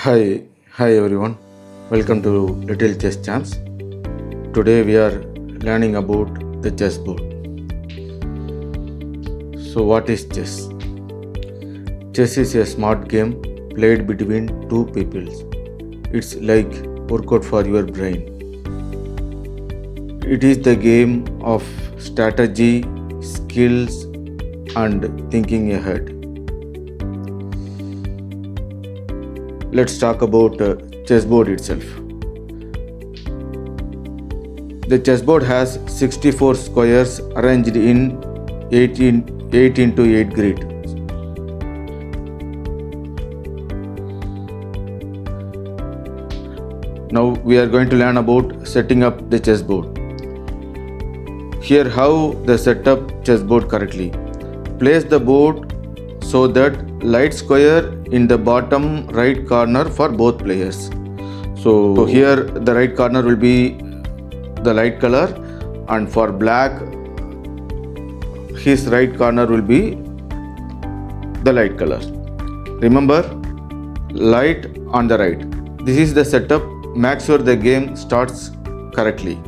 Hi everyone. Welcome to Little Chess Champs. Today we are learning about the chessboard. So what is chess? Chess is a smart game played between two people. It's like workout for your brain. It is the game of strategy, skills and thinking ahead. Let's talk about chessboard itself. The chessboard has 64 squares arranged in 8 into 8 grid. Now we are going to learn about setting up the chessboard. Here how the setup chessboard correctly. Place the board so that light square in the bottom right corner for both players. So here the right corner will be the light color, and for black his right corner will be the light color. Remember, light on the right. This is the setup. Make sure the game starts correctly.